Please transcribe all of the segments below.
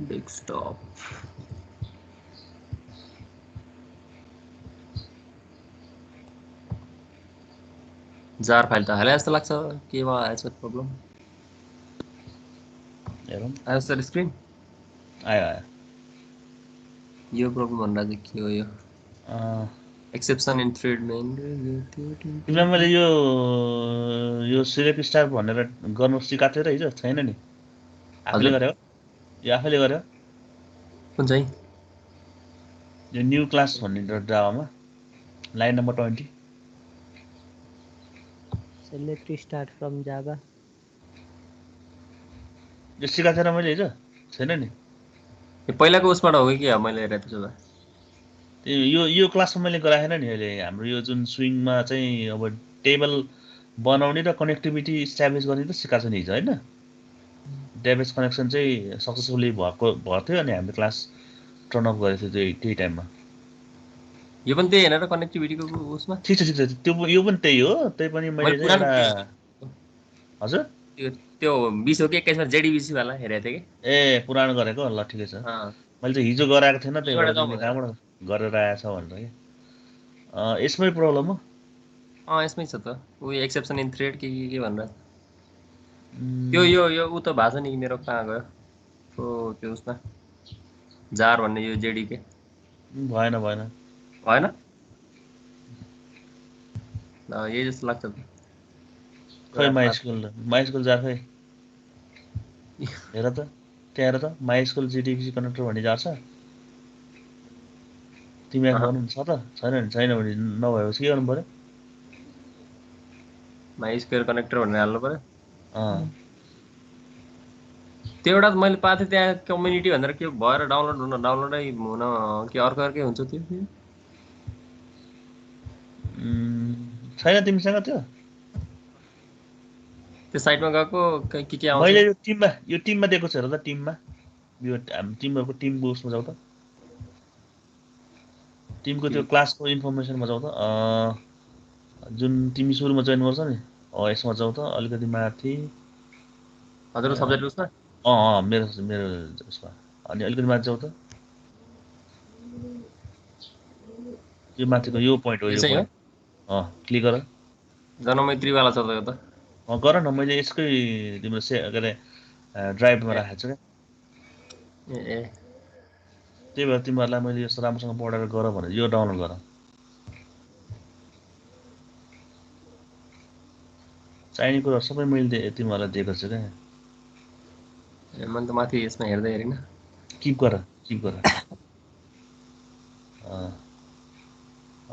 Desktop जार file त हाले जस्तो लाग्छ केमा आएछ प्रब्लम हेरौँ आयो सर स्क्रिन आयो आयो यो प्रब्लम भन्दा चाहिँ के हो यो एक्सेप्सन इन थ्रेड मेन तिमीलाई मैले यो सिलेक्ट स्टार भनेर गर्नु सिकाएको थिएँ र हिजो छैन नि आफैले गर्यो यो आफैले गर्यो कुन चाहिँ यो न्यू क्लास भन्ने जावामा line number 20 select start from java यो सिकाएको थिएन मैले हिजो छैन नि यो पहिलाको उसबाट हो कि मैले हेरेको त्यसो भए यो क्लासमा मैले गराएन नि अहिले हाम्रो यो जुन स्विङमा चाहिँ अब टेबल बनाउने र कनेक्टिभिटी इस्टाब्लिस गर्ने त सिकाएको छ नि हिजो होइन डेटाबेस कनेक्सन चाहिँ सक्सेसफुली भएको थियो अनि हामीले क्लास टर्न अफ गरेको थियो त्यही टाइममा यो पनि त्यही होइन र कनेक्टिभिटीको उसमा ठिक छ यो पनि त्यही हो त्यही पनि मैले एउटा हजुर त्यो 20 हो कि 21 मा जेडीबीसी वाला हेरेको थिएँ कि ए पुरानो गरेको ल ठिकै छ मैले चाहिँ हिजो गराएको थिएन त्यही भएर तिमीले कहाँबाट गरेर आएछ भनेर कि यसमै प्रब्लम हो यसमै छ त उयो एक्सेप्सन इन थ्रेड के भनेर यो उ त भएको छ नि मेरो कहाँ गयो त्यो उसमा जार भन्ने यो जेडीके भएन भएन यही जस्तो लाग्छ त खै माइस्कुल जार खै हेर त त्यहाँ हेर त माइस्कुल जिडिबिसी कनेक्टर भन्ने जार छ तिमी भन्नु छ त छैन भने नभएपछि के गर्नु पर्यो माइस्कुल कनेक्टर भनेर हाल्नु पर्यो त्यो एउटा मैले पाएको थिएँ त्यहाँ कम्युनिटी भनेर के भएर डाउनलोडै हुन के अर्कै हुन्छ त्यो छैन तिमीसँग त्यो साइटमा गएको के आउँछ मैले यो टिममा दिएको छु हेर त टिममा यो टिमहरुको टिमको उसमा जाऊ त टिमको त्यो क्लासको इन्फर्मेसनमा जाऊ त जुन तिमी सुरुमा जोइन गर्छौ नि यसमा जाऊ त अलिकति माथि हजुर सब्जेक्ट उसमा मेरो उसमा अनि अलिकति माथि जाऊ त यो माथिको यो पोइन्ट हो यो पोइन्ट क्लिक गर जनमैत्रीवाला छ त यो त गर न मैले यसकै तिम्रो के अरे ड्राइभमा राखेको छु क्या ए त्यही भएर तिमीहरूलाई मैले यस्तो राम्रोसँग पढेर गर भने यो डाउनलोड गर चाहिने कुराहरू सबै मैले तिमीहरूलाई दिएको छु क्या मैले त माथि यसमा हेर्दै हेरिन किप गर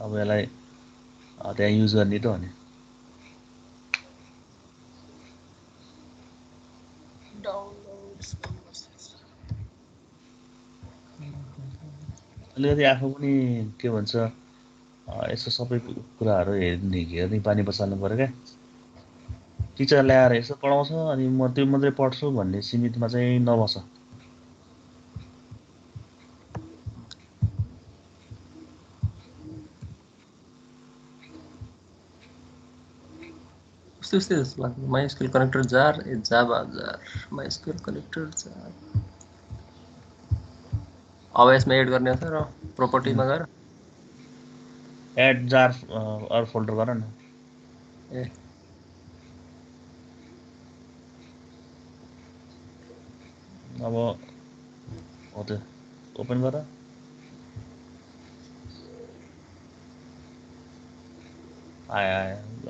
अब यसलाई त्यहाँ युज गर्ने त हो नि अलिकति आफू पनि के भन्छ यसो सबै कुराहरू हेर्ने बानी बसाल्नु पर्यो क्या टिचर ल्याएर यसो पढाउँछ अनि म त्यो मात्रै पढ्छु भन्ने सीमितमा चाहिँ नबस उस्तै जस्तो लाग्छ माइस्कुल कनेक्टर जार जावा जार माइस्कुल कनेक्टर जार अब यसमा एड गर्ने छ र प्रोपर्टीमा गएर एड जार अर फोल्डर गर न ए अब हो त्यो ओपन गर आयो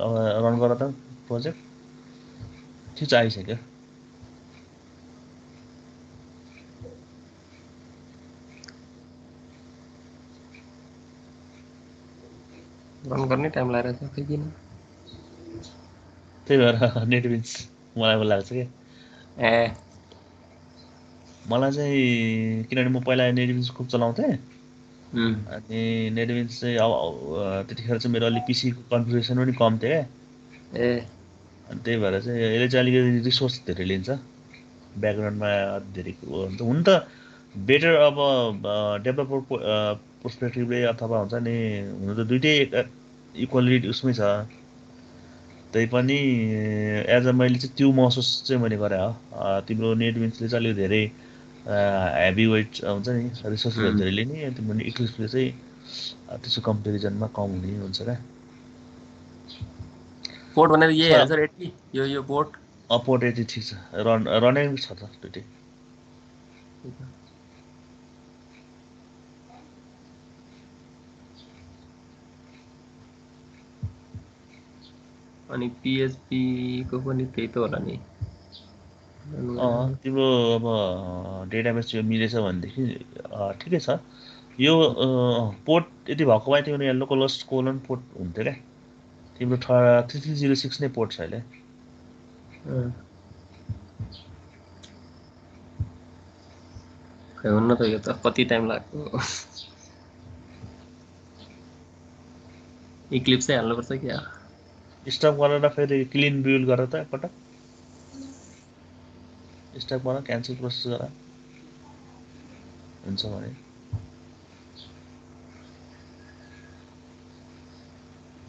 अब रन गर त प्रोजेक्ट ठिक छ आइसक्यो रन गर्ने टाइम लागेको छ किन त्यही भएर नेटबिन्स मलाई लाग्छ क्या ए मलाई चाहिँ किनभने म पहिला नेटबिन्स खुब चलाउँथेँ अनि नेटबिन्स चाहिँ अब त्यतिखेर चाहिँ मेरो अलिक पिसीको कन्फिगरेसन पनि कम थियो क्या ए अनि त्यही भएर चाहिँ यसले चाहिँ अलिकति रिसोर्स धेरै लिन्छ ब्याकग्राउन्डमा धेरै हुन्छ हुन त बेटर अब डेभलपर पर्सपेक्टिभले अथवा हुन्छ नि हुन त दुइटै इक्वली उसमै छ त्यही पनि एज अ मैले चाहिँ त्यो महसुस चाहिँ मैले गरेँ हो तिम्रो नेटबिन्सले चाहिँ अलिक धेरै हेभी वेट हुन्छ नि रिसोर्सेसहरू धेरै लिने अनि तिम्रो इक्लिप्सले चाहिँ त्यसको कम्पेरिजनमा कम हुने हुन्छ क्या पोर्ट भनेर यही होइन सर 80 यो पोर्ट पोर्ट 80 ठिक छ रनिङ छ त दुइटै अनि PHP को पनि त्यही त होला नि तिम्रो अब डेटाबेस यो मिलेछ भनेदेखि ठिकै छ यो पोर्ट यदि भएको भए तिम्रो यहाँ लोकल कोलन पोर्ट हुन्थ्यो क्या तिम्रो 3306 नै पोर्ट छ अहिले खै हुन्न त यो त कति टाइम लाग्यो इक्लिप्सै हाल्नुपर्छ क्या स्टप गरेर फेरि क्लिन बिल्ड गरेर त एकपटक स्टप गरेर क्यान्सल प्रोसेस गर हुन्छ भने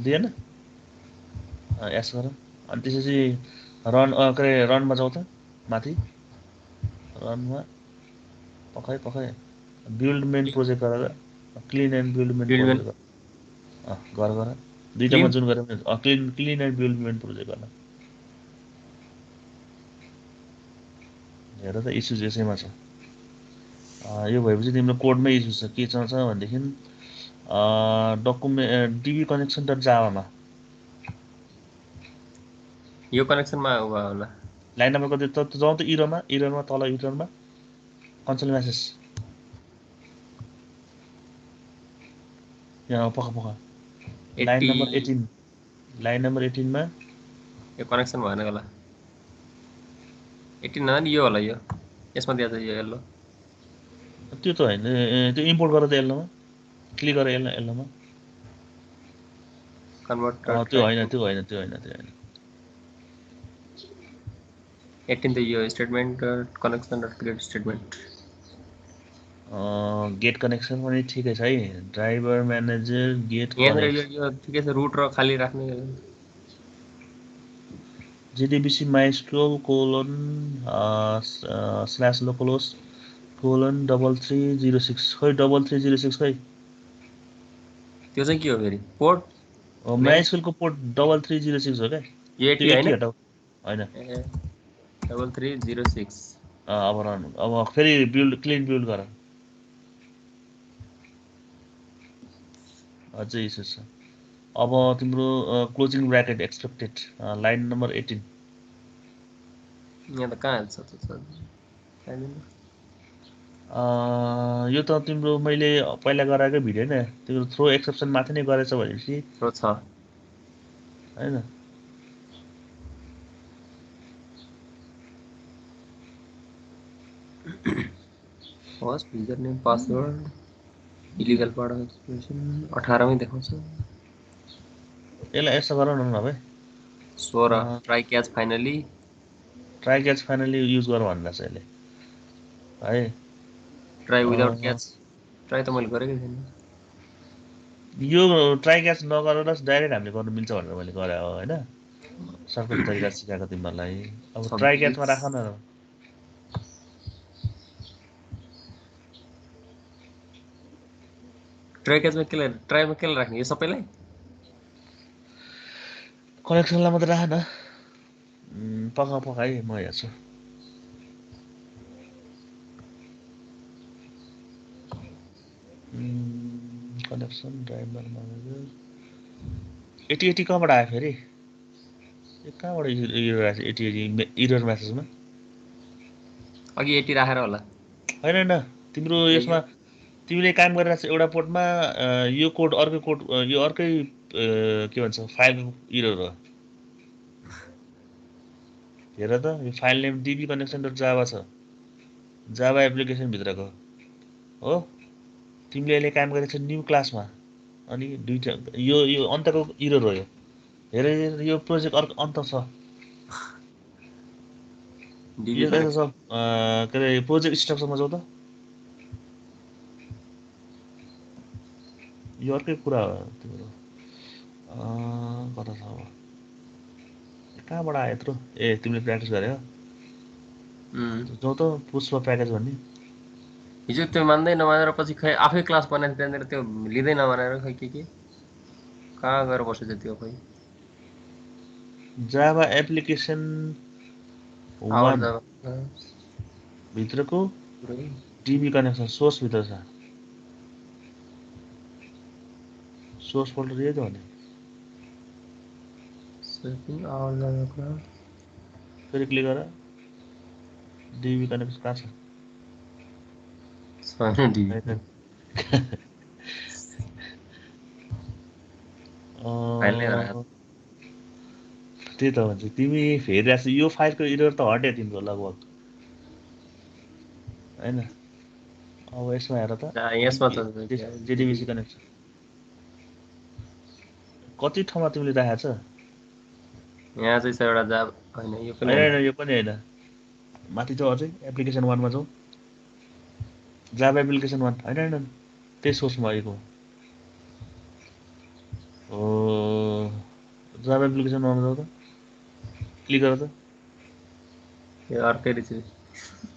दिएन एस गर अनि त्यसपछि रन के अरे रनमा जाउँ त माथि रनमा पखाइ बिल्ड मेन प्रोजेक्ट गरेर clean and build main project गर दुईटामा जुन गरे पनि clean and build main project गर्न हेर त इस्युज यसैमा छ यो भएपछि तिम्रो कोडमै इस्यु छ के छ भनेदेखि डकुमेन्ट डिबी कनेक्सन डट जावामा यो कनेक्सनमा होला लाइन नम्बर कति त जाउँ त इररमा तल इररमा कन्सोल मेसेज यहाँ पख लाइन नम्बर 18 मा यो कनेक्सन भएन होला 18 होइन यो होला यो यसमा दिएको छ यो येल्लो त्यो त होइन त्यो इम्पोर्ट गरेर त येल्लोमा क्लिक गरेर येल्लोमा कन्भर्ट त्यो होइन 18 त यो statement connection dot create statement get connection पनि ठिकै छ है ड्राइभर म्यानेजर गेट कनेक्सन यो ठिकै छ रुट र खाली राख्ने JDBC MySQL :/localhost :3306 खै 3306 खै त्यो चाहिँ के हो फेरि पोर्ट MySQL को पोर्ट 3306 हो क्या यो 80 हैन हटाउ हैन 3306 अब फेरि क्लिन बिल्ड गर अझै इस्यु छ अब तिम्रो closing bracket expected line number 18 यहाँ त कहाँ हाल्छ त यो त तिम्रो मैले पहिला गराएकै भिडियो हैन तिम्रो थ्रो एक्सेप्सन माथि नै गरेछ भनेपछि थ्रो छ हैन host user name password illegal part of expression 18 मै देखाउँछ यसलाई यसो गर न नभए 16 ट्राई क्याच फाइनली युज गर भन्दा छ यसले है ट्राई विदाउट क्याच ट्राई त मैले गरेकै छैन यो ट्राई क्याच नगरेर डाइरेक्ट हामीले गर्न मिल्छ भनेर मैले गरे हो हैन सर्टकट तरिका सिकाएको तिमीहरूलाई अब ट्राई क्याचमा राख न ट्राई क्याचमा ट्राईमा केलाई राख्ने यो सबैलाई कनेक्सनलाई मात्रै राख न पका है म हेर्छु कनेक्सन ड्राइभर म्यानेजर 80 कहाँबाट आयो फेरि कहाँबाट इरर मेसेजमा अघि 80 राखेर होला हैन तिम्रो यसमा तिमीले काम गरिरहेको छ एउटा पोर्टमा यो कोड अर्को कोड यो अर्कै के भन्छ फाइलको इरर हो हेर त यो फाइल नेम db connection.java छ जावा एप्लिकेसन भित्रको हो तिमीले अहिले काम गरेको छ न्यू क्लासमा अनि दुईटा यो अन्तको इरर हो यो हेर यो प्रोजेक्ट अर्को अन्त छ यो त सब के अरे प्रोजेक्ट स्ट्रक्चरमा जाऊ त यो अर्कै कुरा हो तिम्रो कता छ अब कहाँबाट आयो यत्रो ए तिमीले प्र्याक्टिस गरे हो जाऊ त पुष्प प्याकेज भन्ने हिजो त्यो मान्दै नमानेर पछि खै आफै क्लास बनाएर त्यहाँनिर त्यो लिँदै नमानेर खै के कहाँ गएर बसेछ त्यो खै जावा एप्लिकेसन आवर 1 जावा भित्रको पुरै डिबी कनेक्सन सोर्स भित्र छ सोर्स फोल्डर यही त हो नि सेटिङ आवर जावा क्लास फेरि क्लिक गर डिबी कनेक्सन कहाँ छ छैन डी होइन। फाइल नै होला अँ, त्यही त भन्छ तिमी हेरिरहेको छ यो फाइलको इरर त हट्यो तिम्रो लगभग होइन अब यसमा हेर त यसमा त जेडिबिसी कनेक्सन कति ठाउँमा तिमीले राखेको छ यहाँ चाहिँ छ एउटा जाब होइन यो पनि होइन होइन होइन यो पनि होइन माथि जाउँ अझै एप्लिकेसन 1 मा जाउँ जावा एप्लिकेसन 1 होइन होइन त्यही सोर्समा आएको हो जावा एप्लिकेसन 1 मा जाउँ त क्लिक गर त यो अर्कै रहेछ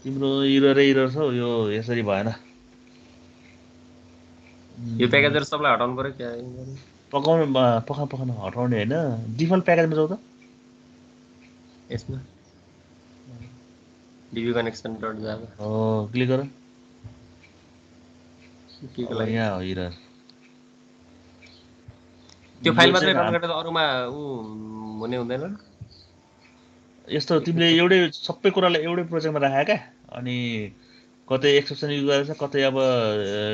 तिम्रो इररै इरर छ हौ, यो यसरी भएन यो प्याकेजहरू सबलाई हटाउनु पर्यो क्या पकाउनु पकाउनु हटाउने होइन डिफल्ट प्याकेजमा जाउँ त यसमा डिबी कनेक्सन डट जावा हो क्लिक गर के को अब लागि यहाँ हो इरर त्यो फाइल यो मात्रै चाहिँ रन गरेर अरूमा ऊ हुने हुँदैन यस्तो तिमीले एउटै सबै कुरालाई एउटै प्रोजेक्टमा राखे क्या अनि कतै एक्सेप्सन युज गरेछ कतै अब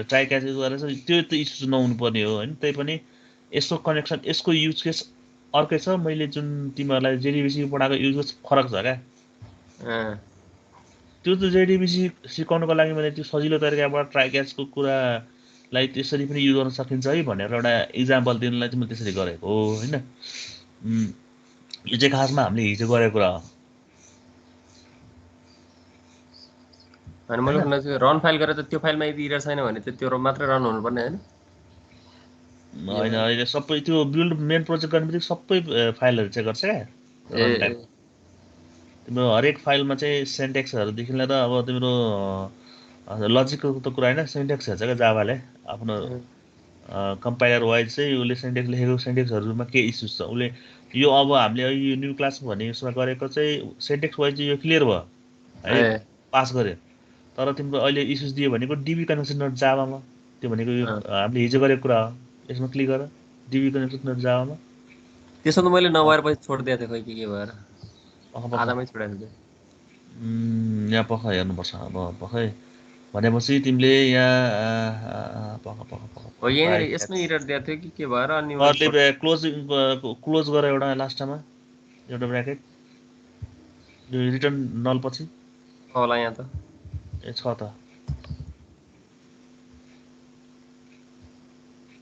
ट्राई क्याच युज गरेछ त्यो त इस्यु नहुनु पर्ने हो होइन तै पनि यसको कनेक्सन यसको युज केस अर्कै छ मैले जुन तिमीहरूलाई जेडिबिसी पढाएको युज केस फरक छ क्या त्यो त जेडिबिसी सिकाउनुको लागि मैले त्यो सजिलो तरिकाबाट ट्राई क्याचको कुरालाई त्यसरी पनि युज गर्न सकिन्छ है भनेर एउटा इक्जाम्पल दिनलाई चाहिँ मैले त्यसरी गरेको हो होइन यो चाहिँ खासमा हामीले हिजो गरेको कुरा हो अनि मैले सुनेको छु रन फाइल गरेर त त्यो फाइलमा यदि इरर छैन भने त त्यो मात्रै रन हुनुपर्ने होइन होइन अहिले सबै त्यो बिल्ड मेन प्रोजेक्ट गर्ने बित्तिकै सबै फाइलहरू चेक गर्छ क्या रन टाइम तिम्रो हरेक फाइलमा चाहिँ सेन्टेक्सहरूदेखि लिएर अब तिम्रो लजिकको त कुरा होइन सेन्टेक्स हेर्छ क्या जाभाले आफ्नो कम्पाइलर वाइज चाहिँ उसले सेन्टेक्स लेखेको सेन्टेक्सहरूमा के इस्युज छ उसले यो अब हामीले यो न्यू क्लास भन्ने उसमा गरेको चाहिँ सेन्टेक्स वाइज चाहिँ यो क्लियर भयो है पास गर्यो तर तिम्रो अहिले इस्युज दियो भनेको डिबी कनेक्सन नट जाभामा त्यो भनेको यो हामीले हिजो गरेको कुरा हो यसमा क्लिक गर डिबी कनेक्सन नट जाभामा त्यसो त मैले नभएर पछि छोडिदिएको थिएँ खै के भएर पख आधामै छोडेको थिएँ यहाँ पख हेर्नुपर्छ अब पखै भनेपछि तिमीले यहाँ पख पख पख हो यहीँनिर यसमै इरर दिएको थियो कि के भएर अनि मैले कर्ली क्लोज गर एउटा लास्टमा एउटा ब्र्याकेट रिटर्न नल पछि होला यहाँ त ए छ त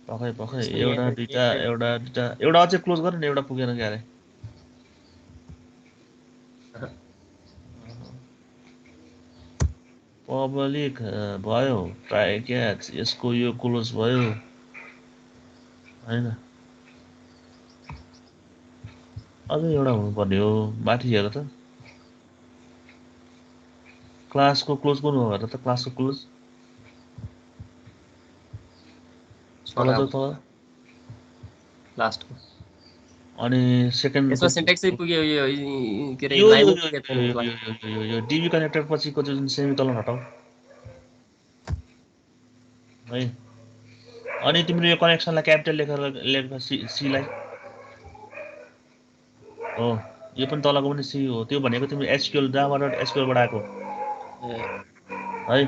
पखै पखै एउटा दुईटा एउटा अझै क्लोज गर नि एउटा पुगेन क्यारे पब्लिक भयो ट्राई क्याच यसको यो क्लोज भयो होइन अझै एउटा हुनुपर्ने हो माथि हेर त क्लासको क्लोज कुन हो हेर त क्लासको क्लोज तल जाऊ तल लास्टको अनि सेकेन्ड यसमा सिन्टेक्स चाहिँ पुग्यो यो के अरे यो लाइन पुगेको छैन यसमा यो डिबी कनेक्टर पछिको जुन सेमिकलन हटाऊ है अनि तिम्रो यो कनेक्सनलाई क्यापिटल लेखेर सीलाई हो यो पनि तलको पनि सी हो त्यो भनेको तिम्रो एसक्युएल जाभा एसक्युएलबाट आएको है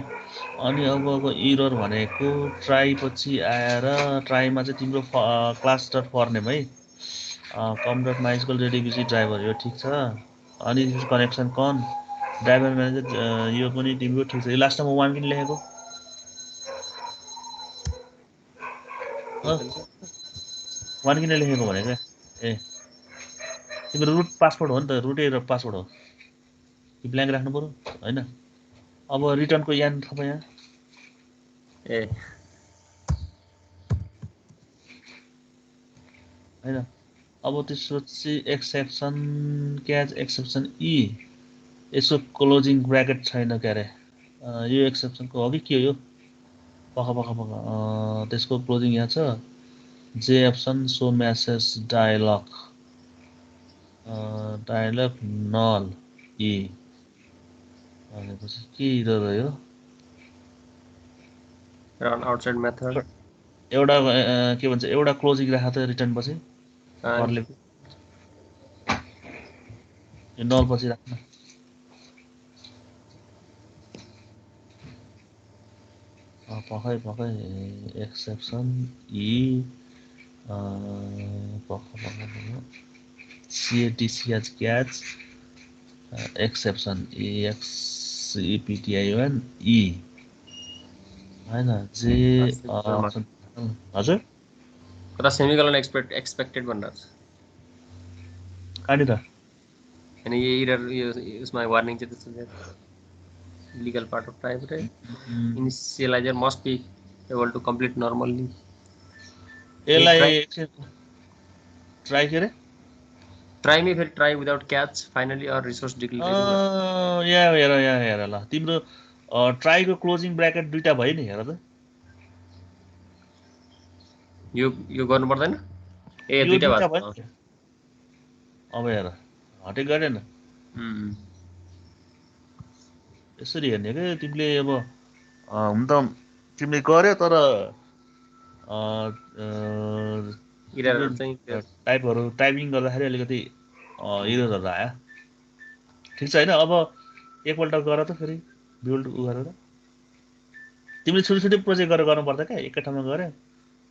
अनि अब इरर भनेको ट्राई पछि आएर ट्राईमा चाहिँ तिम्रो क्लास डट फर्नेम है कम डट माइस्कुल जेडिबिसी ड्राइभर यो ठिक छ अनि कनेक्सन कन ड्राइभर म्यानेजर यो पनि तिम्रो ठिक छ यो लास्टमा 1 किन लेखेको 1 किन लेखेको भनेको ए तिम्रो रुट पासवर्ड हो नि त रुटै पासवर्ड हो कि ब्ल्याङ्क राख्नु पर्यो होइन अब रिटर्नको यान थप यहाँ ए होइन अब त्यसपछि एक्सेप्सन क्याच एक्सेप्सन यसो क्लोजिङ ब्र्याकेट छैन क्यारे यो एक्सेप्सनको हो कि के हो यो पख त्यसको क्लोजिङ यहाँ छ जेएप्सन सो मेसेज डायलग नल ई भनेपछि के इरर रह्यो रन आउटसाइड मेथड एउटा के भन्छ एउटा क्लोजिङ राख त रिटर्न पछि फरले यो नल पछि राख्न पखै एक्सेप्सन ई CATCH क्याच एक्सेप्सन EXEPTION ई हैन जे हजुर कता सेमिकोलन एक्सपेक्टेड भनेर छ कहाँनिर हैन यो एरर यो उसमा वार्निङ चाहिँ त्यस्तो छ लीगल पार्ट अफ टाइप रे initializer must be able to complete normally यसलाई ट्राई के रे ट्राई मी फेरि try without catch finally or resource declaration यहाँ हेर ल तिम्रो ट्राईको क्लोजिङ ब्र्याकेट दुईटा भयो नि हेर त यो गर्नु पर्दैन ए यो दुईटा दुईटा भयो भयो अब हेर हटे गरेन यसरी हेर्ने के तिमीले अब हुन त तिमीले गर्यो तर टाइपिङ गर्दाखेरि अलिकति इररहरू आयो ठिक छ होइन अब एकपल्ट गर त फेरि बिल्ड गरेर तिमीले छुट्टी प्रोजेक्ट गरेर गर्नु पर्दा क्या एकै ठाउँमा गऱ्यो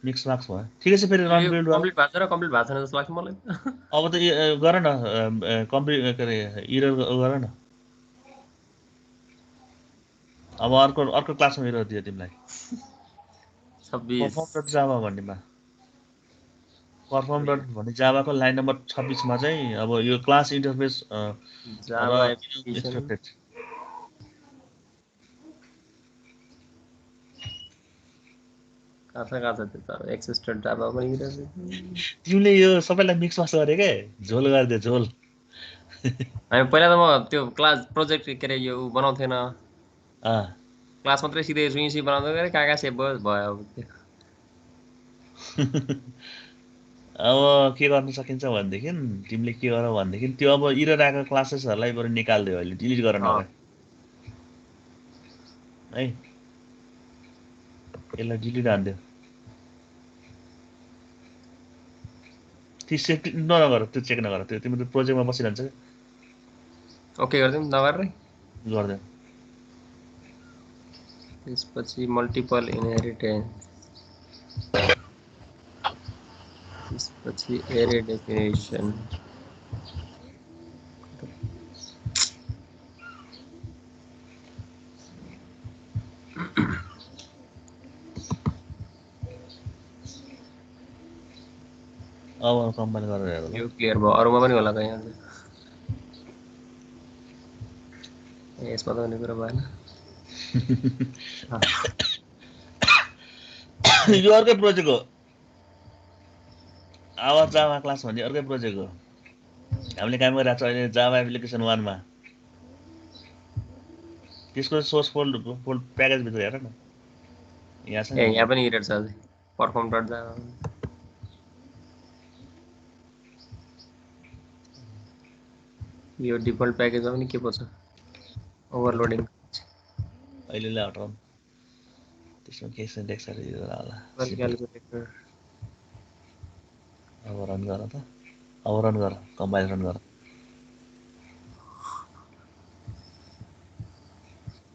मिक्स मार्क्स भयो ठिकै छ फेरि रन बिल्ड कम्प्लिट भएको छ र कम्प्लिट भएको छैन जस्तो लाग्छ मलाई अब त गर न कम्प्लिट के अरे इरर गर न अब अर्को क्लासमा इरर दियो तिमीलाई 26 परफर्म.जावा भन्नेमा परफर्म भन्ने जावाको लाइन नम्बर 26 मा चाहिँ अब यो क्लास इन्टरफेस जावा एप्लिकेसन कहाँ छ त्यो त एक्सिस्टेड जावा पनि तिमीले यो सबैलाई मिक्स मास गरे के झोल गरिदियो झोल हामी पहिला त म त्यो क्लास प्रोजेक्ट के अरे यो बनाउँथेन क्लास मात्रै सिधै सुइसी बनाउँदै गरे कहाँ सेभ भयो अब के गर्न सकिन्छ भनेदेखि तिमीले के गर भनेदेखि त्यो अब इरर आएको क्लासेसहरूलाई बरु निकाल्दियो अहिले डिलिट गर नभए है यसलाई डिलिट हान्दियो त्यो सेभ नगर त्यो चेक नगर त्यो तिम्रो प्रोजेक्टमा बसिरहन्छ ओके गरिदिउँ नगरेर गरिदियो त्यसपछि मल्टिपल इनहेरिटेन्स त्यसपछि एरे डेफिनेसन अब कम्पाइल गरेर हेर यो क्लियर भयो अरूमा पनि होला त यहाँ यसमा त भन्ने कुरा भएन यो अर्कै प्रोजेक्ट हो आवाज जावा क्लास भन्ने अर्कै प्रोजेक्ट हो हामीले काम गरिरहेको छ अहिले जावा एप्लिकेसन 1 मा त्यसको सोर्स फोल्ड प्याकेज भित्र हेर न यहाँ छ ए यहाँ पनि इरर छ अझै perform.java यो डिफल्ट प्याकेजमा पनि के पो छ ओभरलोडिङ अहिले हटाउँ त्यसमा के सिन्टेक्सहरु होला क्याल्कुलेटर अब रन गर त अब रन गर कम्पाइल रन गर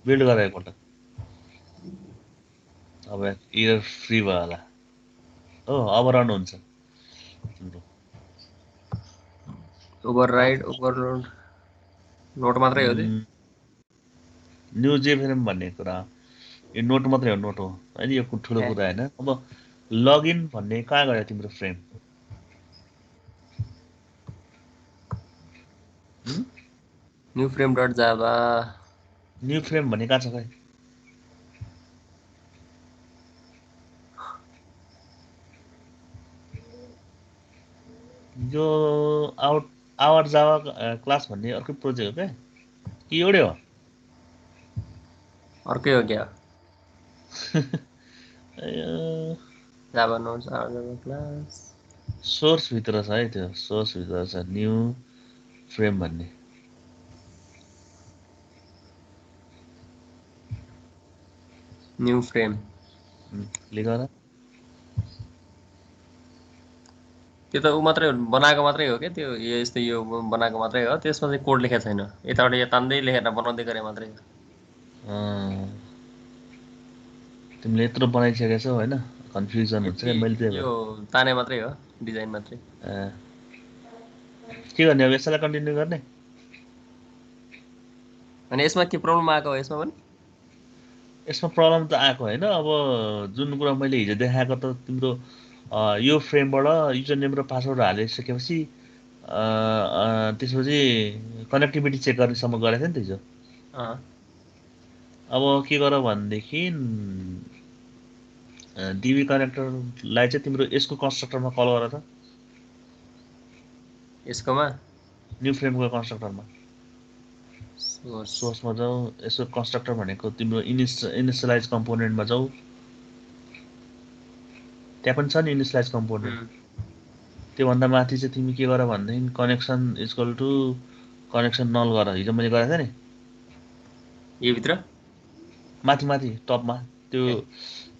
बिल्ड गर एकपल्ट अब इरर फ्री भयो होला हो अब रन हुन्छ तिम्रो ओभरराइड ओभरलोड नोट मात्रै हो न्यू जेफ्रेम भन्ने कुरा यो नोट मात्रै हो नोट हो हैन यो ठुलो कुरा हैन अब लगइन भन्ने कहाँ गयो तिम्रो frame new frame dot Java new frame भन्ने कहाँ छ खै यो आवर जावा क्लास भन्ने अर्कै प्रोजेक्ट हो क्या कि एउटै हो अर्कै हो क्या जाभा नोट्स आर जाभा क्लास सोर्स भित्र छ है त्यो सोर्स भित्र छ न्यू फ्रेम भन्ने न्यू फ्रेम क्लिक गर त्यो त ऊ मात्रै हो बनाएको मात्रै हो क्या त्यो यो यस्तो यो बनाएको मात्रै हो त्यसमा चाहिँ कोड लेखेको छैन यताबाट यो तान्दै लेखेर बनाउँदै गरे मात्रै हो तिमीले यत्रो बनाइसकेको छौ होइन कन्फ्युजन हुन्छ क्या मैले त्यही यो ताने मात्रै हो डिजाइन मात्रै के गर्ने अब यसलाई कन्टिन्यू गर्ने अनि यसमा के प्रब्लम आएको हो यसमा पनि यसमा प्रब्लम त आएको होइन अब जुन कुरा मैले हिजो देखाएको त तिम्रो यो फ्रेमबाट युजर नेम र पासवर्ड हालिसकेपछि त्यसपछि कनेक्टिभिटी चेक गर्नेसम्म गरेको थियो नि त हिजो अब के गर भनेदेखि डिबी कनेक्टरलाई चाहिँ तिम्रो यसको कन्स्ट्रक्टरमा कल गर त यसकोमा न्यू फ्रेमको कन्स्ट्रक्टरमा सोर्समा जाऊ यसको कन्स्ट्रक्टर भनेको तिम्रो इनिसियलाइज कम्पोनेन्टमा जाऊ त्यहाँ पनि छ नि इनिसियलाइज कम्पोनेन्ट त्योभन्दा माथि चाहिँ तिमी के गर भनेदेखि कनेक्सन इक्वल टु कनेक्सन नल गर हिजो मैले गरेको थिएँ नि यो भित्र माथि माथि टपमा त्यो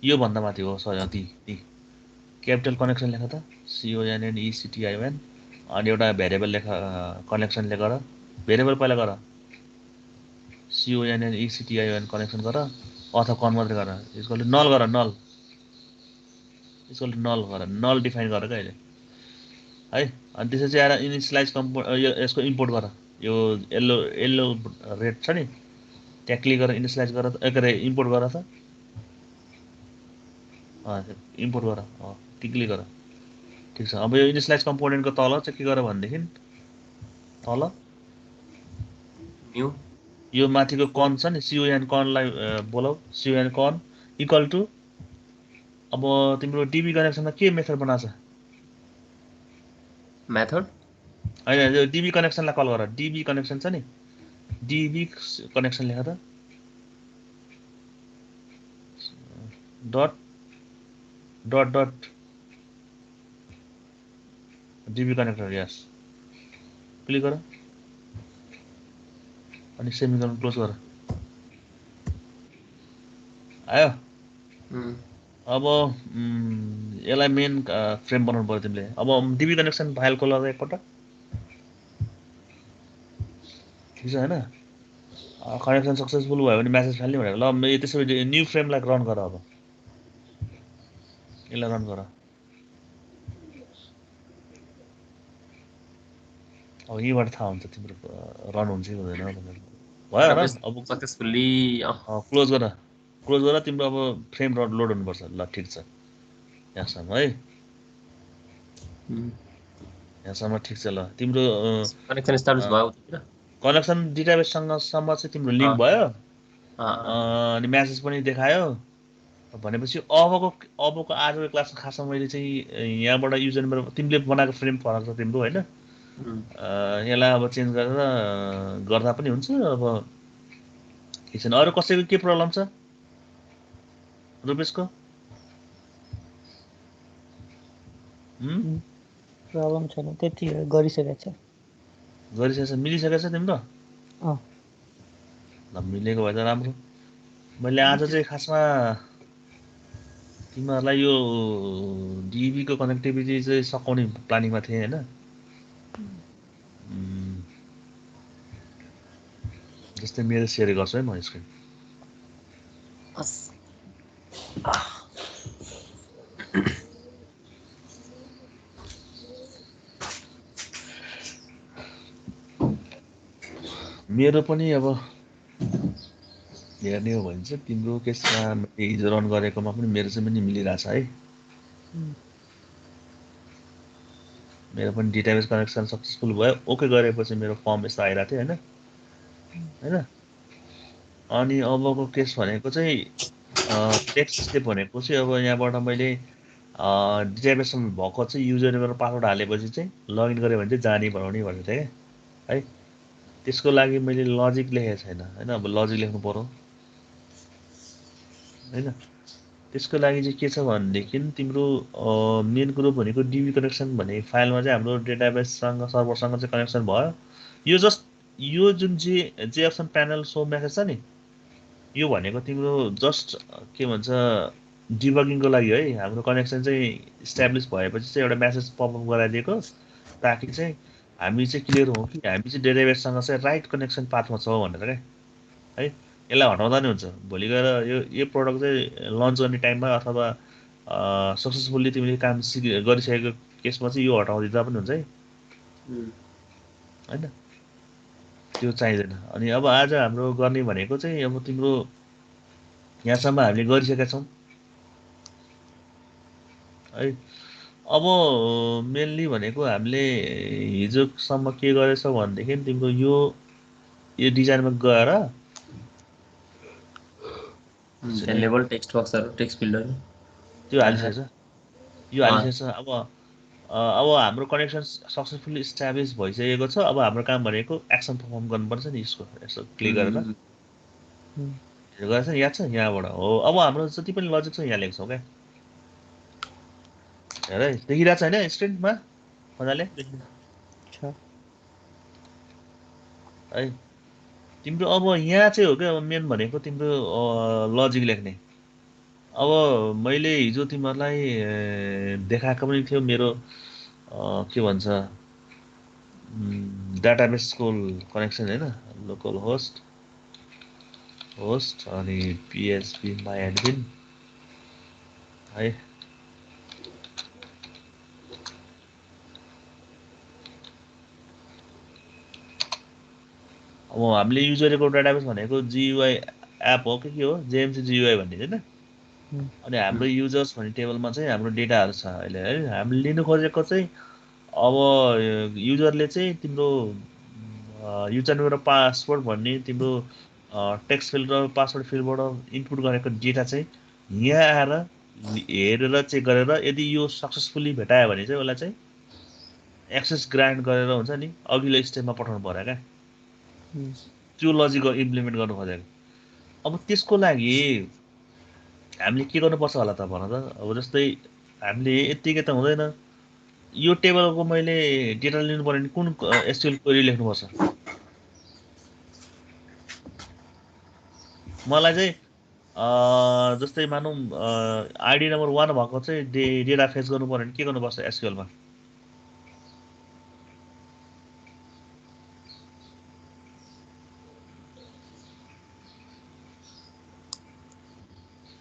यो भन्दा माथि हो सरी ती क्यापिटल कनेक्सन लेख त CONNECTION अनि एउटा भेरिएबल लेख कनेक्सन लेख गर भेरिएबल पहिला गर CONNECTION कनेक्सन गर अथवा कन मात्रै गर इक्वल टु नल गर नल इक्वल टु नल गर नल डिफाइन गर क्या अहिले है अनि त्यसपछि आएर इनिसियलाइज यसको इम्पोर्ट गर यो येल्लो रेड छ नि त्यहाँ क्लिक गरेर इनिसियलाइज गर के अरे इम्पोर्ट गर त इम्पोर्ट गर क्लिक गर ठिक छ अब यो इनिसियलाइज कम्पोनेन्टको तल चाहिँ के गर भनेदेखि तल यो माथिको कन छ नि CON कनलाई बोलाऊ CON कन इक्वल टु अब तिम्रो डिबी कनेक्सनमा के मेथड बनाछ मेथड होइन यो डिबी कनेक्सनलाई कल गर डिबी कनेक्सन छ नि डिबी कनेक्सन लेख त dot dot dot DB connector yes click गर अनि सेमिकोलन क्लोज गर आयो अब यसलाई मेन फ्रेम बनाउनु पर्यो तिमीले अब डिबी कनेक्सन फाइल खोल एकपल्ट ठिक छ होइन कनेक्सन सक्सेसफुल भयो भने म्यासेज फाल्ने भनेको ल त्यसरी न्यू फ्रेमलाई रन गर अब यसलाई रन गर अब यहीँबाट थाहा हुन्छ तिम्रो रन हुन्छ कि हुँदैन भनेर भयो र अब सक्सेसफुल्ली क्लोज गर तिम्रो अब फ्रेम लोड हुनुपर्छ ल ठिक छ यहाँसम्म है यहाँसम्म ठिक छ ल तिम्रो कनेक्सन एस्टाब्लिश भयो कनेक्सन डेटाबेससँग चाहिँ तिम्रो लिङ्क भयो अनि म्यासेज पनि देखायो भनेपछि अबको आजको क्लासमा खासमा मैले चाहिँ यहाँबाट युजर नम्बर तिमीले बनाएको फ्रेम फरक छ तिम्रो होइन यसलाई अब चेन्ज गरेर गर्दा पनि हुन्छ अब के छैन अरू कसैको के प्रब्लम छ रुपेशको प्रब्लम छैन त्यति गरिसकेको छ मिलिसकेको छ तिम्रो ल मिलेको भए त राम्रो मैले आज चाहिँ खासमा तिमीहरूलाई यो डिबीको कनेक्टिभिटी चाहिँ सकाउने प्लानिङमा थिएँ होइन जस्तै मेरो सेयर गर्छु है म स्क्रिन मेरो पनि अब हेर्ने हो भने चाहिँ तिम्रो केसमा हिजो रन गरेकोमा पनि मेरो चाहिँ पनि मिलिरहेछ है मेरो पनि डेटाबेस कनेक्सन सक्सेसफुल भयो ओके गरेपछि मेरो फर्म यस्तो आइरहेको थियो होइन अनि अबको केस भनेको चाहिँ नेक्स्ट स्टेप भनेको चाहिँ अब यहाँबाट मैले डेटाबेसमा भएको चाहिँ युजर नेम पासवर्ड हालेपछि चाहिँ लगइन गरेँ भने चाहिँ जाने बनाउने भनेको थिएँ क्या है त्यसको लागि मैले लजिक लेखेको छैन होइन अब लजिक लेख्नु पर्यो होइन त्यसको लागि चाहिँ के छ भनेदेखि तिम्रो मेन कुरो भनेको डिबी कनेक्सन भन्ने फाइलमा चाहिँ हाम्रो डेटाबेससँग सर्भरसँग चाहिँ कनेक्सन भयो यो जस्ट यो जुन जेएफएम प्यानल सो मेसेज छ नि यो भनेको तिम्रो जस्ट के भन्छ डिबगिङको लागि है हाम्रो कनेक्सन चाहिँ इस्टाब्लिस भएपछि चाहिँ एउटा मेसेज पपअप गराइदिएको ताकि चाहिँ हामी चाहिँ क्लियर हौँ कि हामी चाहिँ डेटाबेससँग चाहिँ राइट कनेक्सन पाथमा छौँ भनेर क्या है यसलाई हटाउँदा नि हुन्छ भोलि गएर यो प्रडक्ट चाहिँ लन्च गर्ने टाइममा अथवा सक्सेसफुल्ली तिमीले काम गरिसकेको केसमा चाहिँ यो हटाउँदिँदा पनि हुन्छ है होइन त्यो चाहिँदैन अनि अब आज हाम्रो गर्ने भनेको चाहिँ अब तिम्रो यहाँसम्म हामीले गरिसकेका छौँ है अब मेनली भनेको हामीले हिजोसम्म के गरेछौँ भनेदेखि तिम्रो यो डिजाइनमा गएर लेभल टेक्स्ट बक्सहरु टेक्स्ट फिल्डहरु त्यो हालिसकेछ यो हालिसकेछ अब हाम्रो कनेक्सन सक्सेसफुल्ली इस्टाब्लिस भइसकेको छ अब हाम्रो काम भनेको एक्सन परफर्म गर्नुपर्छ नि यसो क्लिक गरेर गरेछ याद छ यहाँबाट हो अब हाम्रो जति पनि लजिक छ यहाँ लेख्छौँ क्या हेर है देखिरहेको छ होइन स्क्रिनमा मजाले है तिम्रो अब यहाँ चाहिँ हो क्या अब मेन भनेको तिम्रो लजिक लेख्ने अब मैले हिजो तिमीहरूलाई देखाएको पनि थियो मेरो के भन्छ डाटाबेसको कनेक्सन होइन लोकल होस्ट अनि PHP MyAdmin है अब हामीले युज गरेको डाटाबेस भनेको GUI एप हो कि के हो JMC GUI भन्ने होइन अनि हाम्रो युजर्स भन्ने टेबलमा चाहिँ हाम्रो डेटाहरू छ अहिले है हामीले लिनु खोजेको चाहिँ अब युजरले चाहिँ तिम्रो युजरनेम र पासवर्ड भन्ने तिम्रो टेक्स्ट फिल्ड र पासवर्ड फिल्डबाट इनपुट गरेको डेटा चाहिँ यहाँ आएर हेरेर चेक गरेर यदि यो सक्सेसफुल्ली भेटायो भने चाहिँ उसलाई चाहिँ एक्सेस ग्रान्ट गरेर हुन्छ नि अघिल्लो स्टेपमा पठाउनु पर्यो क्या त्यो लजिक इम्प्लिमेन्ट गर्नु खोजेको अब त्यसको लागि हामीले के गर्नुपर्छ होला त भन त अब जस्तै हामीले यत्तिकै त हुँदैन यो टेबलको मैले डेटा लिनु पर्यो भने कुन SQL क्वेरी लेख्नुपर्छ मलाई चाहिँ जस्तै मानौँ आइडी नम्बर 1 भएको चाहिँ डेटा फेच गर्नु पर्यो भने के गर्नुपर्छ SQL मा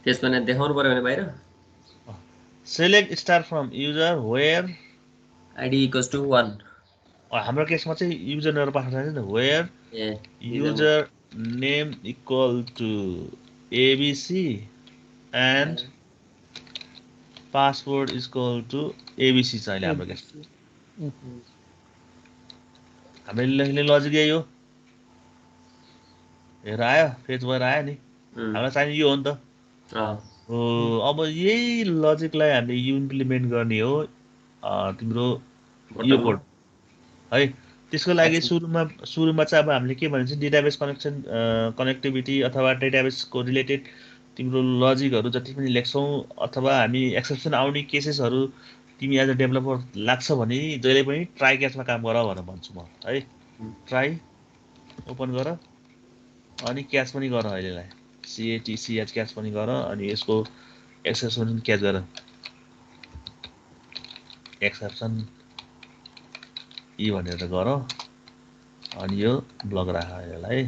त्यसमा देखाउनु पर्यो भने बाहिर select star from user where id equals to 1 हाम्रो केसमा चाहिँ युजर नेम र पासवर्ड चाहिन्छ नि where user name equal to ABC and password is equal to ABC छ अहिले हाम्रो केस हामीले लेख्ने लजिक यही हो हेर आयो फेच भएर आयो नि हामीलाई चाहिने यो हो नि त अब यही लजिकलाई हामीले इम्प्लिमेन्ट गर्ने हो तिम्रो यो कोड है त्यसको लागि सुरुमा चाहिँ अब हामीले के भन्छ डेटाबेस कनेक्टिभिटी अथवा डेटाबेसको रिलेटेड तिम्रो लजिकहरू जति पनि लेख्छौँ अथवा हामी एक्सेप्सन आउने केसेसहरू तिमी एज अ डेभलपर लाग्छ भने जहिले पनि ट्राई क्याचमा काम गर भनेर भन्छु म है ट्राई ओपन गर अनि क्याच पनि गर अहिलेलाई CATCH क्याच पनि गर अनि यसको एक्सेप्सन क्याच गर एक्सेप्सन यी भनेर गर अनि यो ब्लक राख यसलाई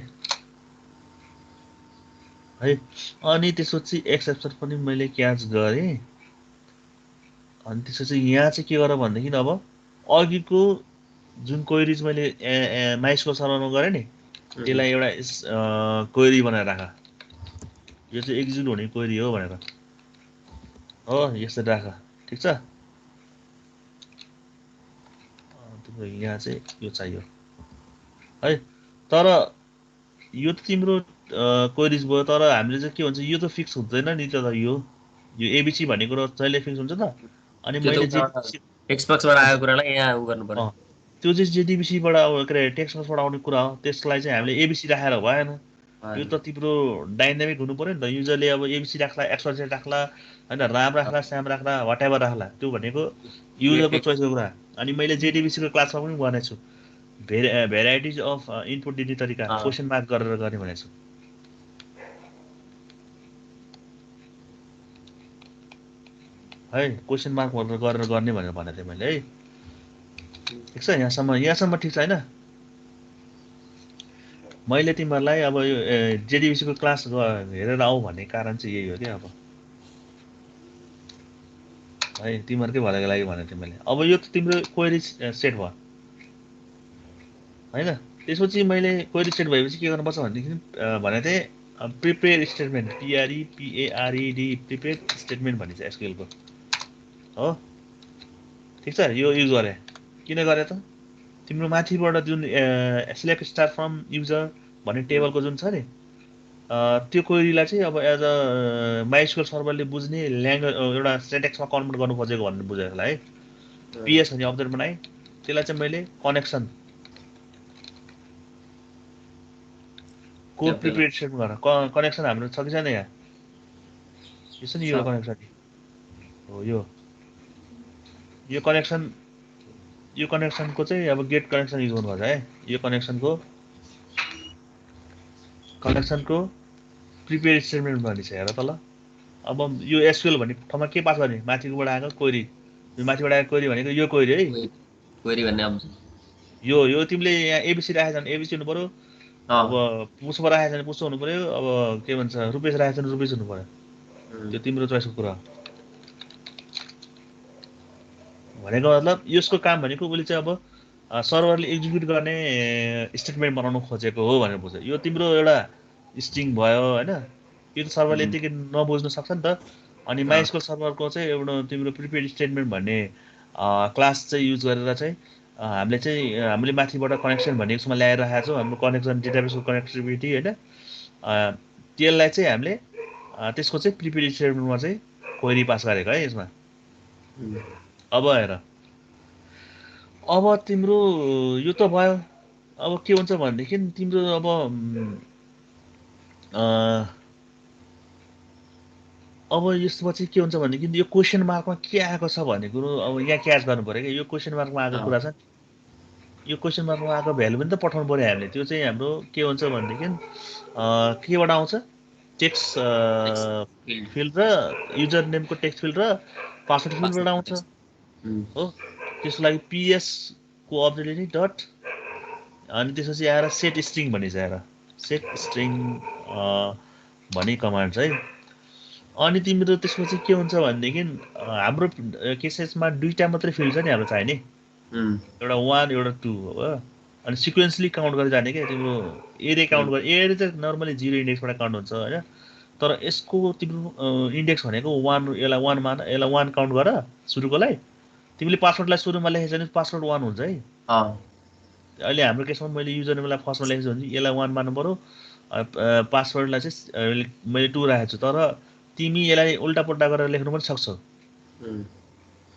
है अनि त्यसपछि एक्सेप्सन पनि मैले क्याच गरेँ अनि त्यसपछि यहाँ चाहिँ के गर भनेदेखि अब अघिको जुन क्वेरीज मैले माइस्कुएल सर्भरमा गरेँ नि त्यसलाई एउटा क्वेरी बनाएर राख यो चाहिँ एक्जिक्युट हुने क्वेरी हो भनेर हो यसरी राख ठिक छ तिम्रो यहाँ चाहिँ यो चाहियो है तर यो त तिम्रो क्वेरीज भयो तर हामीले चाहिँ के भन्छ यो त फिक्स हुँदैन नि त यो ABC भन्ने कुरा जहिले फिक्स हुन्छ त अनि मैले टेक्स्ट बक्सबाट आएको कुरालाई यहाँ उ गर्नु पर्यो त्यो चाहिँ JDBC बाट के अरे टेक्स्ट बक्सबाट आउने कुरा हो त्यसलाई चाहिँ हामीले ABC राखेर भएन यो त तिम्रो डाइनामिक हुनु पर्यो नि त युजरले अब एबिसी राख्ला XYZ राख्ला हैन राम राख्ला श्याम राख्ला व्हाटएभर राख्ला त्यो भनेको युजरको चोइसको कुरा अनि मैले जेडीबीसी को क्लासमा पनि भनेको छु भेराइटिज अफ इनपुट दिने तरिका क्वेशन मार्क गरेर गर्ने भनेको छु है क्वेशन मार्क गरेर गर्ने भनेर भनेको थिएँ मैले है ठिक छ यहाँसम्म ठिक छ हैन मैले तिमीहरूलाई अब यो जेडीबीसी को क्लास हेरेर आऊ भन्ने कारण चाहिँ यही हो कि अब है तिमीहरूकै भलाइको लागि भनेको थिएँ मैले अब यो त तिम्रो क्वेरी सेट भयो हैन त्यसपछि मैले क्वेरी सेट भएपछि के गर्नुपर्छ भनेदेखि भनेको थिएँ prepare statement PRED prepare statement भनिन्छ एसक्यूएल को हो ठिक छ यो युज गरे किन गरे त तिम्रो माथिबाट जुन सिलेक्ट स्टार फ्रम युजर भन्ने टेबलको जुन छ नि त्यो क्वेरीलाई चाहिँ अब एज अ माइस्क्यूएल सर्भरले बुझ्ने ल्याङ्ग्वेज एउटा सिन्ट्याक्समा कन्भर्ट गर्नु खोजेको भनेर बुझेको है PS भन्ने अब्जेक्ट बनाएँ त्यसलाई चाहिँ मैले कनेक्सन कोड प्रिपेयर स्टेटमेन्ट गरेर कनेक्सन हाम्रो छ कि छैन यहाँ यसो नि यो कनेक्सन हो यो कनेक्सनको चाहिँ अब गेट कनेक्सन युज गर्नुपर्छ है यो कनेक्सनको प्रिपेयर स्टेटमेन्ट भनिन्छ हेर त ल अब यो एसक्यूएल भन्ने ठाउँमा के पास गर्ने माथिबाट आएको क्वेरी माथिबाट आएको क्वेरी भनेको यो क्वेरी है क्वेरी भन्ने यो तिमीले यहाँ एबिसी राखेको छ भने एबिसी हुनु पर्यो अब पुसमा राखेको छ भने पुस हुनु पर्यो अब के भन्छ रुपेश राखेको छ भने रुपेश हुनु पर्यो त्यो तिम्रो चोइसको कुरा भनेको मतलब यसको काम भनेको उसले चाहिँ अब सर्भरले एक्जिक्युट गर्ने स्टेटमेन्ट बनाउनु खोजेको हो भनेर बुझ्यो यो तिम्रो एउटा स्ट्रिङ भयो हैन यो त सर्भरले यतिकै नबुझ्नु सक्छ नि त अनि माइस्क्यूएल सर्भरको चाहिँ एउटा तिम्रो प्रिपेयर स्टेटमेन्ट भन्ने क्लास चाहिँ युज गरेर चाहिँ हामीले माथिबाट कनेक्सन भन्ने यसमा ल्याएर राखेको छौँ हाम्रो कनेक्सन डेटाबेसको कनेक्टिभिटी हैन त्यसलाई चाहिँ हामीले त्यसको चाहिँ प्रिपेयर स्टेटमेन्टमा चाहिँ क्वेरी पास गरेको है यसमा अब हेर अब तिम्रो यो त भयो अब के हुन्छ भनेदेखि तिम्रो अब यसपछि के हुन्छ भनेदेखि यो क्वेशन मार्कमा के आएको छ भन्ने कुरो अब यहाँ क्याच गर्नु पर्यो क्या यो क्वेशन मार्कमा आएको कुरा छ यो क्वेशन मार्कमा आएको भ्यालु पनि त पठाउनु पर्यो हामीले त्यो चाहिँ हाम्रो के हुन्छ भनेदेखि केबाट आउँछ टेक्स्ट फिल्ड र युजर नेमको टेक्स्ट फिल्ड र पासवर्ड फिल्डबाट आउँछ हो त्यसको लागि PS को अब्जेक्ट लिने डट अनि त्यसपछि आएर सेट स्ट्रिङ भन्ने छ आएर सेट स्ट्रिङ भन्ने कमान्ड छ है अनि तिम्रो त्यसपछि के हुन्छ भनेदेखि हाम्रो केसेसमा दुईटा मात्रै फिल्ड छ नि हाम्रो चाहिने एउटा 1 एउटा 2 हो अनि सिक्वेन्सली काउन्ट गरेर जाने क्या तिम्रो एरे काउन्ट गरे एरे चाहिँ नर्मली 0 इन्डेक्सबाट काउन्ट हुन्छ हैन तर यसको तिम्रो इन्डेक्स भनेको 1 यसलाई 1 मान यसलाई 1 काउन्ट गर सुरुकोलाई तिमीले पासवर्डलाई सुरुमा लेखेछ भने पासवर्ड 1 हुन्छ है अहिले हाम्रो केसमा मैले युजर नेमलाई फर्स्टमा लेखेछु भने यसलाई 1 मान्नु पर्यो पासवर्डलाई चाहिँ मैले 2 राखेको छु तर तिमी यसलाई उल्टा पुल्टा गरेर लेख्नु पनि सक्छौ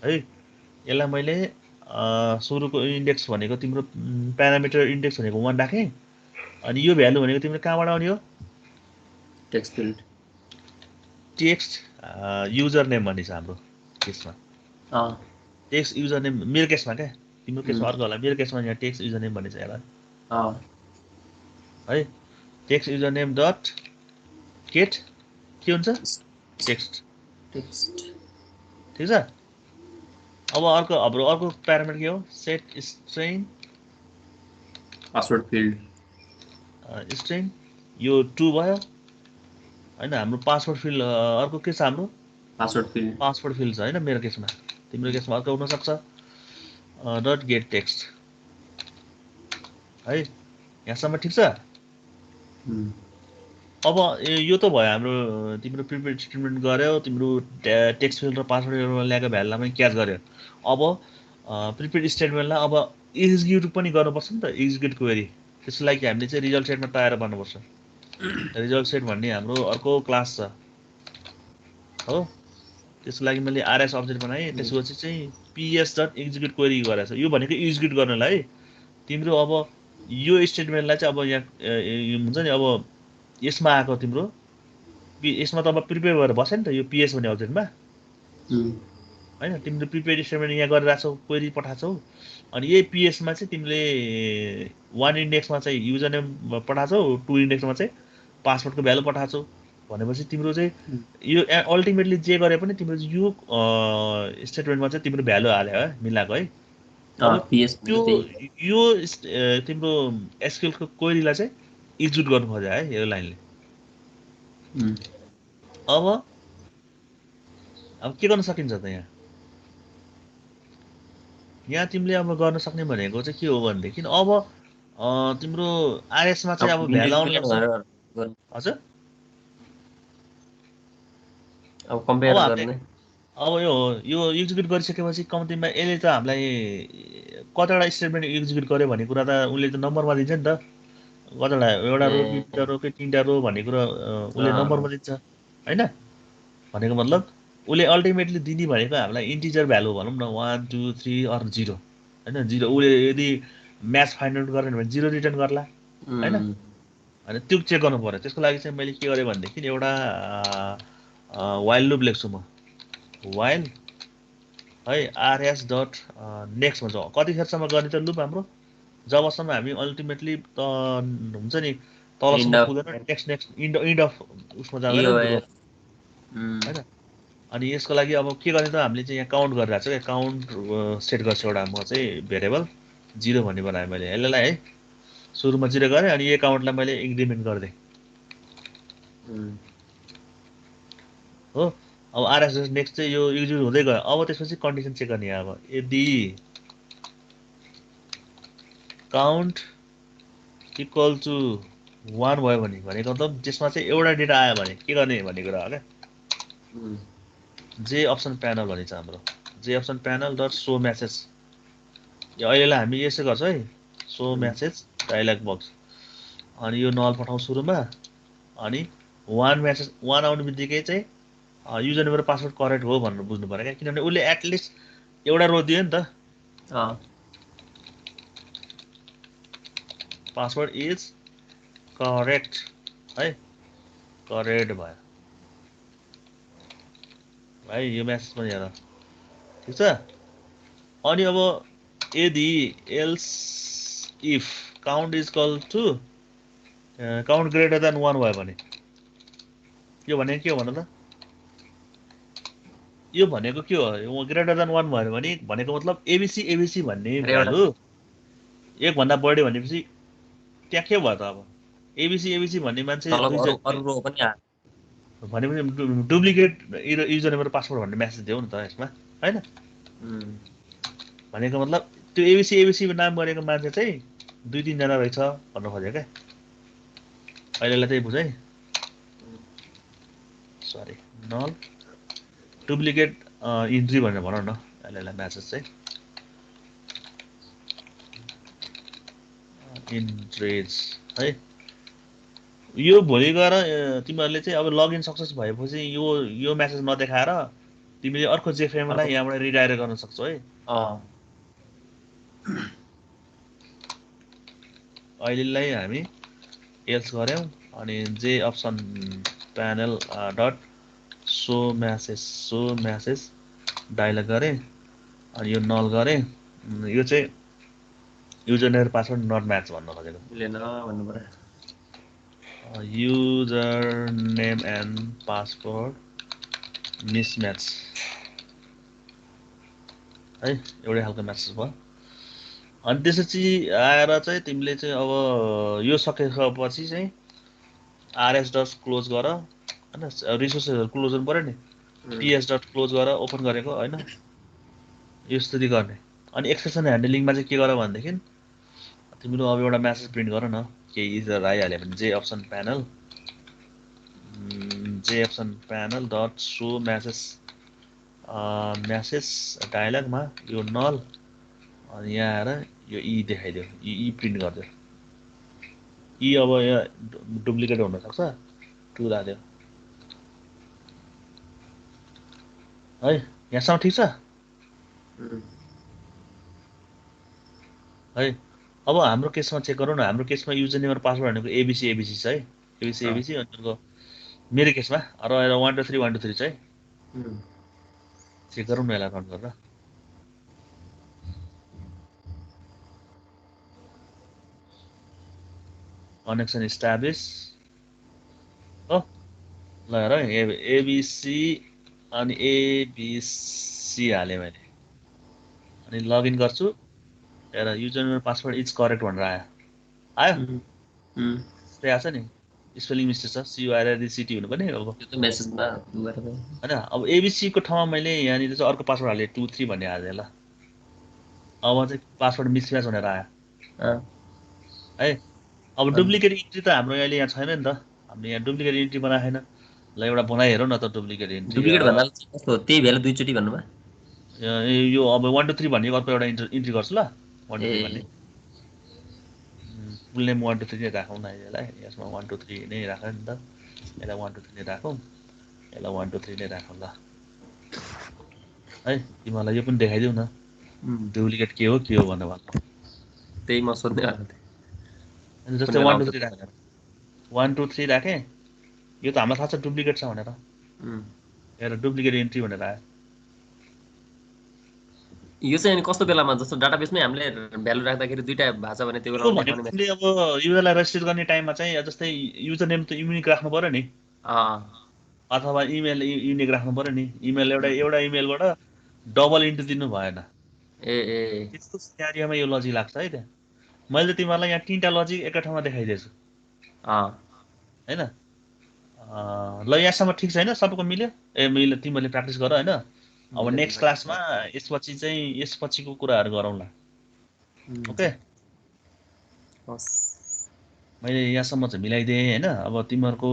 है यसलाई मैले सुरुको इन्डेक्स भनेको तिम्रो प्यारामिटर इन्डेक्स भनेको 1 राखे अनि यो भ्यालु भनेको तिम्रो कहाँबाट आउने हो text field text user name भन्ने छ हाम्रो केसमा टेक्स्ट युजर नेम मेरो केसमा क्या तिम्रो केसमा अर्को होला मेरो केसमा यहाँ टेक्स्ट युजर नेम भन्ने छ यसलाई है text user name dot get के हुन्छ टेक्स्ट ठिक छ अब हाम्रो अर्को प्यारामिटर के हो set string password field string यो 2 भयो हैन हाम्रो पासवर्ड फिल्ड अर्को के छ हाम्रो पासवर्ड फिल्ड छ हैन मेरो केसमा तिम्रो केसमा अर्को हुन सक्छ डट गेट टेक्स्ट है यहाँसम्म ठिक छ अब यो त भयो हाम्रो तिम्रो प्रिपेयर स्टेटमेन्ट गर्यो तिम्रो टेक्स्ट फिल्ड र पासवर्ड ल्याएको भ्यालुलाई पनि क्याच गर्यो अब प्रिपेयर स्टेटमेन्टलाई अब एक्जिक्युट पनि गर्नुपर्छ नि त एक्जिक्युट क्वेरी त्यसको लागि हामीले चाहिँ रिजल्ट सेटमा तयार गर्नुपर्छ रिजल्ट सेट भन्ने हाम्रो अर्को क्लास छ हो त्यसको लागि मैले RS अब्जेक्ट बनाएँ त्यसपछि चाहिँ PS.execute क्वेरी गरेको छ यो भनेको एक्जिक्युट गर्नलाई है तिम्रो अब यो स्टेटमेन्टलाई चाहिँ अब यहाँ हुन्छ नि अब यसमा आएको तिम्रो यसमा त अब प्रिपेयर गरेर बस्यो नि त यो पिएस भन्ने अब्जेक्टमा होइन तिमीले प्रिपेयर स्टेटमेन्ट यहाँ गरिरहेको छौ क्वेरी पठाएको छौ अनि यही पिएसमा चाहिँ तिमीले 1 इन्डेक्समा चाहिँ युजर नेम पठाएको छौ 2 इन्डेक्समा चाहिँ पासवर्डको भ्यालु पठाएको छौ भनेपछि तिम्रो चाहिँ यो अल्टिमेटली जे गरे पनि तिम्रो यो स्टेटमेन्टमा चाहिँ तिम्रो भ्यालु हाल्यो है मिलाएको है अब त्यो यो तिम्रो एसक्यूएलको क्वेरीलाई चाहिँ एक्जिक्युट गर्नु खोज्यो है यो लाइनले अब के गर्न सकिन्छ त यहाँ तिमीले अब गर्न सक्ने भनेको चाहिँ के हो भनेदेखि अब तिम्रो आरएसमा चाहिँ अब भ्यालु आउन सक्छ हजुर अब कम्पेयर गर्ने अब यो एक्जिक्युट गरिसकेपछि कम्तीमा यसले त हामीलाई कतिवटा स्टेटमेन्ट एक्जिक्युट गर्यो भन्ने कुरा त उसले त नम्बरमा दिन्छ नि त कतिवटा एउटा रो दुईवटा रो कि तीनवटा रो भन्ने कुरा उसले नम्बरमा दिन्छ होइन भनेको मतलब उसले अल्टिमेटली दिने भनेको हामीलाई इन्टिजर भ्यालु भनौँ न 1 2 3 अर 0 होइन 0 उसले यदि म्याच फाइन्ड आउट गर्ने भने 0 रिटर्न गर्ला होइन अनि त्यो चेक गर्नु पर्यो त्यसको लागि चाहिँ मैले के गरेँ भनेदेखि एउटा वाइल लुप लेख्छु म वाइल है आरएस डट नेक्स्ट भन्छ कतिखेरसम्म गर्ने त लुप हाम्रो जबसम्म हामी अल्टिमेटली त हुन्छ नि तलसम्म पुग्दैन नेक्स्ट नेक्स्ट इन्ड अफ उसमा जाँदैन होइन अनि यसको लागि अब के गर्ने त हामीले चाहिँ यहाँ काउन्ट गरिरहेको छ क्या काउन्ट सेट गर्छु एउटा म चाहिँ भेरिएबल 0 भन्ने बनाएँ मैले यसलाई है सुरुमा 0 गरेँ अनि यो काउन्टलाई मैले इन्क्रिमेन्ट गरिदिएँ हो अब आरएस नेक्स्ट चाहिँ यो एक्जिक्युट हुँदै गयो अब त्यसपछि कन्डिसन चेक गर्ने अब यदि काउन्ट इक्वल टु 1 भयो भने भनेको मतलब त्यसमा चाहिँ एउटा डेटा आयो भने के गर्ने भन्ने कुरा हो क्या जे अप्सन प्यानल भनिन्छ हाम्रो जे option panel dot show message यो अहिलेलाई हामी यसो गर्छ है सो म्यासेज डायलग बक्स अनि यो नल पठाउँ सुरुमा अनि 1 म्यासेज 1 आउने बित्तिकै चाहिँ युजर नेम र पासवर्ड करेक्ट हो भनेर बुझ्नु पर्यो क्या किनभने उसले एटलिस्ट एउटा रो दियो नि त पासवर्ड इज करेक्ट है करेक्ट भयो है यो म्यासेज पनि हेर ठिक छ अनि अब यदि else if count is equal to count greater than 1 भयो भने यो भनेको के हो भन त यो भनेको के हो ग्रेटर देन 1 भयो भने भनेको मतलब एबिसी भन्ने भ्यालु 1 भन्दा बढी भनेपछि त्यहाँ के भयो त अब एबिसी भन्ने मान्छे भनेपछि डुप्लिकेट युजर नेम र पासवर्ड भन्ने मेसेज देऊ नि त यसमा होइन भनेको मतलब त्यो एबिसी नाम गरेको मान्छे चाहिँ 2-3 जना रहेछ भन्नु खोज्यो क्या अहिलेलाई त्यही बुझ है सरी नल डुप्लिकेट इन्ट्री भनेर भनौँ न अहिलेलाई म्यासेज चाहिँ इन्ट्रेज है यो भोलि गएर तिमीहरूले चाहिँ अब लगइन सक्सेस भएपछि यो म्यासेज नदेखाएर तिमीले अर्को जेफ्रेमलाई यहाँबाट रिडाइरेक्ट गर्न सक्छौ है अहिलेलाई हामी एल्स गऱ्यौँ अनि J option panel dot show message dialog गरेँ अनि यो नल गरेँ यो चाहिँ user name password not match भन्न खोजेको user name and password mismatch है एउटै खालको म्यासेज भयो अनि त्यसपछि आएर चाहिँ तिमीले चाहिँ अब यो सकेपछि चाहिँ आरएस डट क्लोज गर होइन रिसोर्सेसहरू क्लोज गर्नु पऱ्यो नि पिएस डट क्लोज गर ओपन गरेको होइन यो स्थिति गर्ने अनि एक्सेप्सन ह्यान्डलिङमा चाहिँ के गर भनेदेखि तिमीले अब एउटा म्यासेज प्रिन्ट गर न केही इजर आइहाल्यो भने जे option panel dot show message डायलगमा यो नल अनि यहाँ आएर यो ई देखाइदियो ई प्रिन्ट गरिदियो ई अब यहाँ डुप्लिकेट हुनसक्छ टु राख्यो है यहाँसम्म ठिक छ है अब हाम्रो केसमा चेक गरौँ न हाम्रो केसमा युजर नेम र पासवर्ड भनेको एबिसी छ है एबिसी एबिसी अनि अर्को मेरो केसमा र 1 2 3 1 2 3 चाहिँ चेक गरौँ न यसलाई रन गरेर कनेक्सन इस्टाब्लिस हो ल हेर एबिसी अनि एबिसी हालेँ मैले अनि लगइन गर्छु हेर user name password is correct भनेर आयो त्यही आएको छ नि स्पेलिङ मिस्टेक छ CURRECT हुनुपर्ने अब त्यो त मेसेजमा दुबारा होइन अब एबिसी को ठाउँमा मैले यहाँनिर चाहिँ अर्को पासवर्ड हालेँ 2 3 भन्ने हालेँ ल अब चाहिँ पासवर्ड मिसम्याच भनेर आयो है अब डुप्लिकेट इन्ट्री त हाम्रो अहिले यहाँ छैन नि त हामीले यहाँ डुप्लिकेट इन्ट्री बनाएको छैन ल एउटा बनाइ हेरौँ न त डुप्लिकेट इन्ट्री डुप्लिकेट भन्दा कस्तो त्यही भ्यालु दुईचोटि भन्नुभयो यो अब 1 2 3 भन्ने अर्को एउटा इन्ट्री गर्छु ल 1 2 3 भन्ने फुल नेम 1 2 3 नै राखौँ न यसलाई यसमा 1 2 3 नै राखौँ नि त यसलाई 1 2 3 नै राखौँ यसलाई 1 2 3 नै राखौँ ल है तिमीलाई यो पनि देखाइदेऊ न डुप्लिकेट के हो भनेर भन्नु त्यही म सोध्दै आएको थिएँ अनि जस्तै 1 2 3 राखेँ 1 2 3 राखेँ यो त हामीलाई थाहा छ डुप्लिकेट छ भनेर हेर डुप्लिकेट इन्ट्री भनेर आयो यो चाहिँ अनि कस्तो बेलामा जस्तो डाटाबेसमै हामीले भ्यालु राख्दाखेरि दुईटा भएको छ भने त्यो बेला तिमीले अब युजरलाई रेजिस्टर गर्ने टाइममा चाहिँ जस्तै युजर नेम त युनिक राख्नु पर्यो नि अथवा इमेल युनिक राख्नु पर्यो नि इमेल एउटा इमेलबाट डबल इन्ट्री दिनु भएन त्यस्तो सिनारियोमा यो लजिक लाग्छ है त्यहाँ मैले त तिमीहरूलाई यहाँ 3टा लजिक एकै ठाउँमा देखाइदिएछु होइन ल यहाँसम्म ठिक छैन सबैको मिल्यो मिल्यो तिमीहरूले प्र्याक्टिस गर होइन अब नेक्स्ट क्लासमा यसपछिको कुराहरू गरौँला ओके मैले यहाँसम्म चाहिँ मिलाइदिएँ होइन अब तिमीहरूको